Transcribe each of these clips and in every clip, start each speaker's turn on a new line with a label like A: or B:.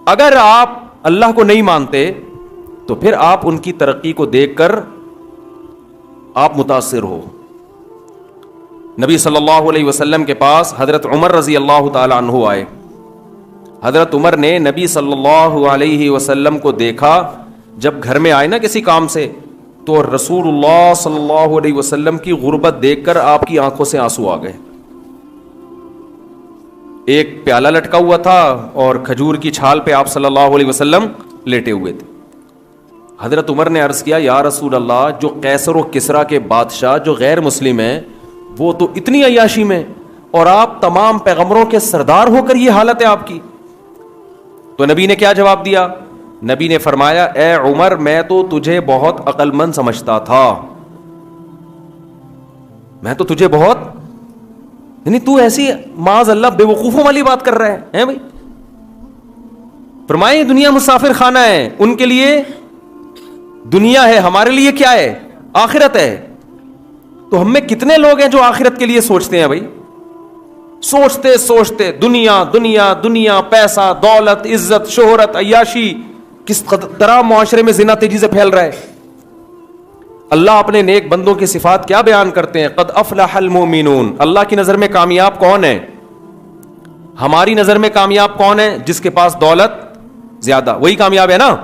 A: اگر آپ اللہ کو نہیں مانتے تو پھر آپ ان کی ترقی کو دیکھ کر آپ متاثر ہو. نبی صلی اللہ علیہ وسلم کے پاس حضرت عمر رضی اللہ تعالی عنہ آئے. حضرت عمر نے نبی صلی اللہ علیہ وسلم کو دیکھا. جب گھر میں آئے نا کسی کام سے, تو رسول اللہ صلی اللہ علیہ وسلم کی غربت دیکھ کر آپ کی آنکھوں سے آنسو آ گئے. ایک پیالہ لٹکا ہوا تھا اور کھجور کی چھال پہ آپ صلی اللہ علیہ وسلم لیٹے ہوئے تھے. حضرت عمر نے عرض کیا, یا رسول اللہ, جو قیصر و کسریٰ کے بادشاہ جو غیر مسلم ہیں وہ تو اتنی عیاشی میں, اور آپ تمام پیغمبروں کے سردار ہو کر یہ حالت ہے آپ کی. تو نبی نے کیا جواب دیا؟ نبی نے فرمایا, اے عمر, میں تو تجھے بہت عقل مند سمجھتا تھا, میں تو تجھے بہت, یعنی تو ایسی معاذ اللہ بے وقوفوں والی بات کر رہا ہے بھائی. فرمائے دنیا مسافر خانہ ہے, ان کے لیے دنیا ہے, ہمارے لیے کیا ہے؟ آخرت ہے. تو ہم میں کتنے لوگ ہیں جو آخرت کے لیے سوچتے ہیں بھائی؟ سوچتے سوچتے دنیا دنیا دنیا, پیسہ, دولت, عزت, شہرت, عیاشی, کس طرح معاشرے میں زنا تیزی سے پھیل رہا ہے. اللہ اپنے نیک بندوں کی صفات کیا بیان کرتے ہیں؟ قد افلح المؤمنون. اللہ کی نظر میں کامیاب کون ہے؟ ہماری نظر میں کامیاب کون ہے؟ جس کے پاس دولت زیادہ, وہی کامیاب ہے نا.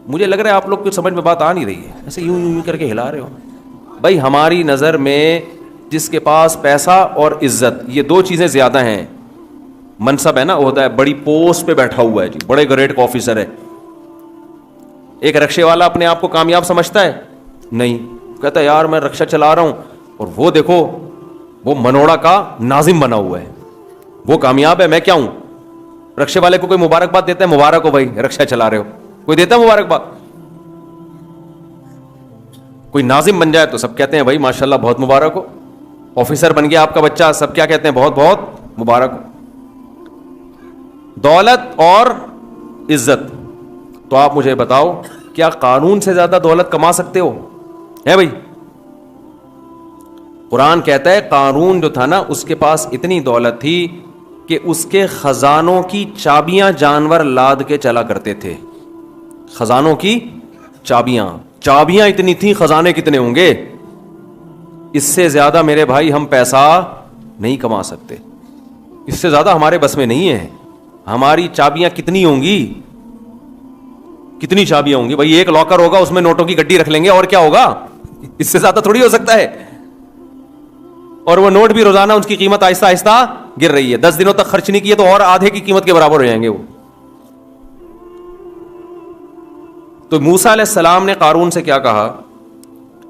A: مجھے لگ رہا ہے آپ لوگ کو سمجھ میں بات آ نہیں رہی ہے, ایسے یوں یوں کر کے ہلا رہے ہو. بھائی ہماری نظر میں جس کے پاس پیسہ اور عزت, یہ دو چیزیں زیادہ ہیں. منصب ہے نا, ہوتا ہے, بڑی پوسٹ پہ بیٹھا ہوا ہے جی, بڑے گریڈ کا آفیسر ہے. ایک رکشے والا اپنے آپ کو کامیاب سمجھتا ہے؟ نہیں. کہتا ہے یار میں رکشہ چلا رہا ہوں, اور وہ دیکھو وہ منوڑا کا ناظم بنا ہوا ہے, وہ کامیاب ہے, میں کیا ہوں؟ رکشے والے کو کوئی مبارکباد دیتا ہے؟ مبارک ہو بھائی, رکشہ چلا رہے ہو. کوئی دیتا ہے مبارکباد؟ کوئی ناظم بن جائے تو سب کہتے ہیں بھائی ماشاءاللہ بہت مبارک ہو. آفیسر بن گیا آپ کا بچہ, سب کیا کہتے ہیں؟ بہت بہت مبارک ہو. دولت اور عزت, تو آپ مجھے بتاؤ کیا قارون سے زیادہ دولت کما سکتے ہو؟ ہے بھائی؟ قرآن کہتا ہے قارون جو تھا نا, اس کے پاس اتنی دولت تھی کہ اس کے خزانوں کی چابیاں جانور لاد کے چلا کرتے تھے. خزانوں کی چابیاں اتنی تھیں, خزانے کتنے ہوں گے؟ اس سے زیادہ میرے بھائی ہم پیسہ نہیں کما سکتے, اس سے زیادہ ہمارے بس میں نہیں ہے. ہماری چابیاں کتنی ہوں گی؟ کتنی چابیاں ہوں گی بھائی؟ ایک لاکر ہوگا, اس میں نوٹوں کی گڈی رکھ لیں گے, اور کیا ہوگا؟ اس سے زیادہ تھوڑی ہو سکتا ہے. اور وہ نوٹ بھی روزانہ اس کی قیمت آہستہ آہستہ گر رہی ہے. 10 دنوں تک خرچ نہیں کیے تو اور آدھے کی قیمت کے برابر ہو جائیں گے وہ. تو موسیٰ علیہ السلام نے قارون سے کیا کہا؟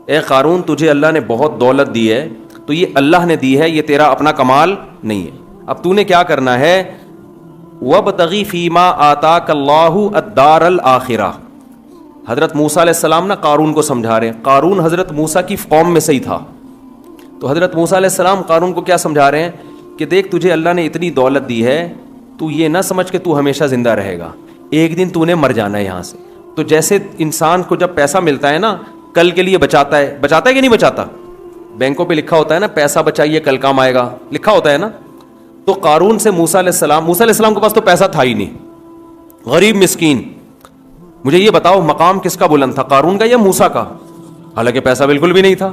A: اے قارون, تجھے اللہ نے بہت دولت دی ہے, تو یہ اللہ نے دی ہے, یہ تیرا اپنا کمال نہیں ہے. اب تو نے کیا کرنا ہے؟ وَابْتَغِ فِي مَا آتَاكَ اللَّهُ الدَّارَ الْآخِرَةَ. حضرت موسیٰ علیہ السلام نا قارون کو سمجھا رہے ہیں. قارون حضرت موسیٰ کی قوم میں سے ہی تھا. تو حضرت موسیٰ علیہ السلام قارون کو کیا سمجھا رہے ہیں کہ دیکھ تجھے اللہ نے اتنی دولت دی ہے, تو یہ نہ سمجھ کہ تو ہمیشہ زندہ رہے گا, ایک دن تو نے مر جانا ہے یہاں سے. تو جیسے انسان کو جب پیسہ ملتا ہے نا, کل کے لیے بچاتا ہے کہ نہیں بچاتا؟ بینکوں پہ لکھا ہوتا ہے نا پیسہ بچائیے کل کام آئے گا, لکھا ہوتا ہے نا. تو قارون سے موسیٰ علیہ السلام کے پاس تو پیسہ تھا ہی نہیں, غریب مسکین. مجھے یہ بتاؤ مقام کس کا بلند تھا, قارون کا یا موسیٰ کا؟ حالانکہ پیسہ بالکل بھی نہیں تھا,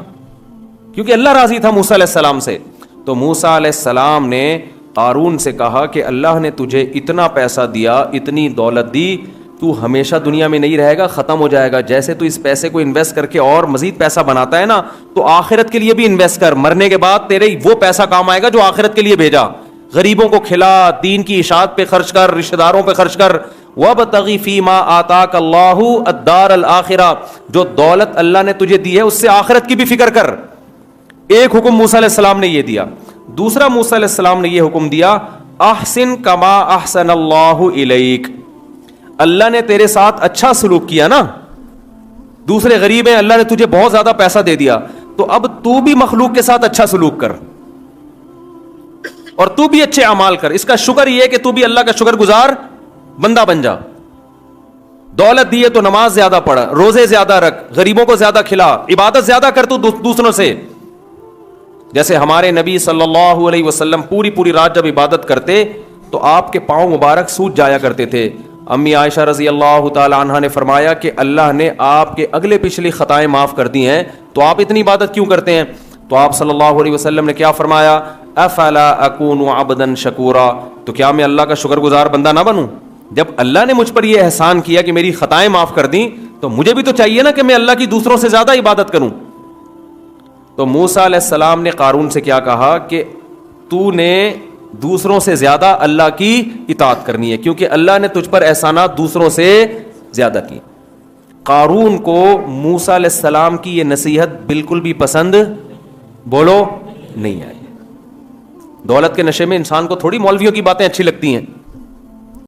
A: کیونکہ اللہ راضی تھا موسیٰ علیہ السلام سے. تو موسیٰ علیہ السلام نے قارون سے کہا کہ اللہ نے تجھے اتنا پیسہ دیا, اتنی دولت دی, تو ہمیشہ دنیا میں نہیں رہے گا, ختم ہو جائے گا. جیسے تو اس پیسے کو انویسٹ کر کے اور مزید پیسہ بناتا ہے نا, تو آخرت کے لیے بھی انویسٹ کر. مرنے کے بعد تیرے وہ پیسہ کام آئے گا جو آخرت کے لیے بھیجا. غریبوں کو کھلا, دین کی اشاعت پہ خرچ کر, رشتہ داروں پہ خرچ کر. وَابْتَغِ فِي مَا آتَاكَ اللَّهُ الدَّارَ الْآخِرَةَ. جو دولت اللہ نے تجھے دی ہے اس سے آخرت کی بھی فکر کر. ایک حکم موسیٰ علیہ السلام نے یہ دیا. دوسرا موسیٰ علیہ السلام نے یہ حکم دیا, احسن کما احسن اللہ الیک. اللہ نے تیرے ساتھ اچھا سلوک کیا نا, دوسرے غریب ہیں, اللہ نے تجھے بہت زیادہ پیسہ دے دیا, تو اب تو بھی مخلوق کے ساتھ اچھا سلوک کر, اور تو بھی اچھے اعمال کر. اس کا شکر یہ کہ تو بھی اللہ کا شکر گزار بندہ بن جا. دولت دی ہے تو نماز زیادہ پڑھ, روزے زیادہ رکھ, غریبوں کو زیادہ کھلا, عبادت زیادہ کر تو دوسروں سے. جیسے ہمارے نبی صلی اللہ علیہ وسلم پوری رات جب عبادت کرتے تو آپ کے پاؤں مبارک سوج جایا کرتے تھے, امی عائشہ رضی اللہ تعالی عنہا نے فرمایا کہ اللہ نے آپ کے اگلے پچھلی خطائیں معاف کر دی ہیں, تو آپ اتنی عبادت کیوں کرتے ہیں؟ تو آپ صلی اللہ علیہ وسلم نے کیا فرمایا؟ افلا اکون عبدا شکورا, تو کیا میں اللہ کا شکر گزار بندہ نہ بنوں؟ جب اللہ نے مجھ پر یہ احسان کیا کہ میری خطائیں معاف کر دیں, تو مجھے بھی تو چاہیے نا کہ میں اللہ کی دوسروں سے زیادہ عبادت کروں. تو موسیٰ علیہ السلام نے قارون سے کیا کہا کہ تو نے دوسروں سے زیادہ اللہ کی اطاعت کرنی ہے, کیونکہ اللہ نے تجھ پر احسانات دوسروں سے زیادہ کی. قارون کو موسیٰ علیہ السلام کی یہ نصیحت بالکل بھی پسند بولو نہیں آئی. دولت کے نشے میں انسان کو تھوڑی مولویوں کی باتیں اچھی لگتی ہیں.